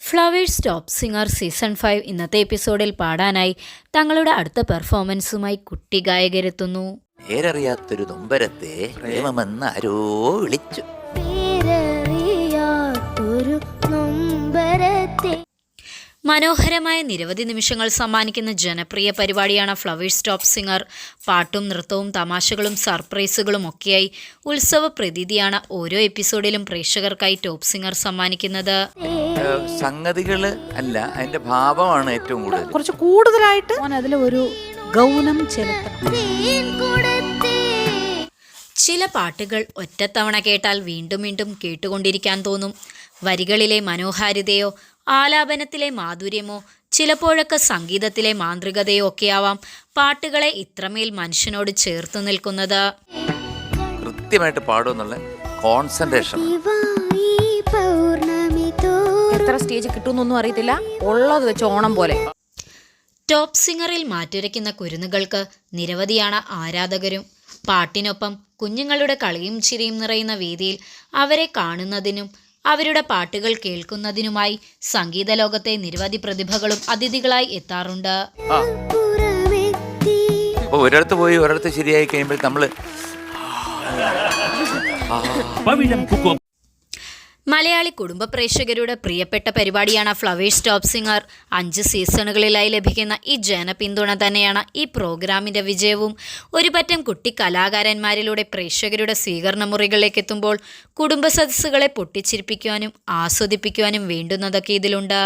Flowers top singer season 5 ഇന്നത്തെ എപ്പിസോഡിൽ പാടാനായി തങ്ങളുടെ അടുത്ത പെർഫോമൻസുമായി കുട്ടി ഗായകരെത്തുന്നു. പേരറിയാത്തൊരു നൊമ്പരത്തെ പ്രേമമെന്ന് ആരോ വിളിച്ചു. മനോഹരമായ നിരവധി നിമിഷങ്ങൾ സമ്മാനിക്കുന്ന ജനപ്രിയ പരിപാടിയാണ് ഫ്ലവേഴ്സ് ടോപ്പ് സിംഗർ. പാട്ടും നൃത്തവും തമാശകളും സർപ്രൈസുകളും ഒക്കെയായി ഉത്സവ പ്രതീതിയാണ് ഓരോ എപ്പിസോഡിലും പ്രേക്ഷകർക്കായി ടോപ്പ് സിംഗർ സമ്മാനിക്കുന്നത്. സംഗതികള് അല്ല, അതിന്റെ ഭാവമാണ് ഏറ്റവും കൂടുതൽ. കുറച്ച് കൂടുതലായിട്ട് അതിൽ ഒരു ഗൗനം ചെലുത്തണം. ചില പാട്ടുകൾ ഒറ്റത്തവണ കേട്ടാൽ വീണ്ടും വീണ്ടും കേട്ടുകൊണ്ടിരിക്കാൻ തോന്നും. വരികളിലെ മനോഹാരിതയോ ആലാപനത്തിലെ മാധുര്യമോ ചിലപ്പോഴൊക്കെ സംഗീതത്തിലെ മാന്ത്രികതയോ ഒക്കെയാവാം പാട്ടുകളെ ഇത്രമേൽ മനുഷ്യനോട് ചേർത്ത് നിൽക്കുന്നത്. കൃത്യമായിട്ട് പാടുമെന്നുള്ള കോൺസെൻട്രേഷൻ. എത്ര സ്റ്റേജ് കിട്ടുമെന്നൊന്നും അറിയത്തില്ല, ഉള്ളത് വെച്ച് ഓണം പോലെ. ടോപ്പ് സിംഗറിൽ മാറ്റുരയ്ക്കുന്ന കുരുന്നുകൾക്ക് നിരവധിയാണ് ആരാധകരും. പാട്ടിനൊപ്പം കുഞ്ഞുങ്ങളുടെ കളിയും ചിരിയും നിറയുന്ന വേദിയിൽ അവരെ കാണുന്നതിനും അവരുടെ പാട്ടുകൾ കേൾക്കുന്നതിനുമായി സംഗീത ലോകത്തെ നിരവധി പ്രതിഭകളും അതിഥികളായി എത്താറുണ്ട്. ഒരിടത്ത് പോയി ഒരിടത്ത് ശരിയായി കഴിയുമ്പോൾ നമ്മള് മലയാളി കുടുംബ പ്രേക്ഷകരുടെ പ്രിയപ്പെട്ട പരിപാടിയാണ് ഫ്ലവേഴ്സ് ടോപ്പ് സിംഗർ. 5 സീസണുകളിലായി ലഭിക്കുന്ന ഈ ജനപിന്തുണ തന്നെയാണ് ഈ പ്രോഗ്രാമിൻ്റെ വിജയവും. ഒരു പറ്റം കുട്ടി കലാകാരന്മാരിലൂടെ പ്രേക്ഷകരുടെ സ്വീകരണ മുറികളിലേക്ക് എത്തുമ്പോൾ കുടുംബ സദസ്സുകളെ പൊട്ടിച്ചിരിപ്പിക്കുവാനും ആസ്വദിപ്പിക്കുവാനും വേണ്ടുന്നതൊക്കെ ഇതിലുണ്ട്.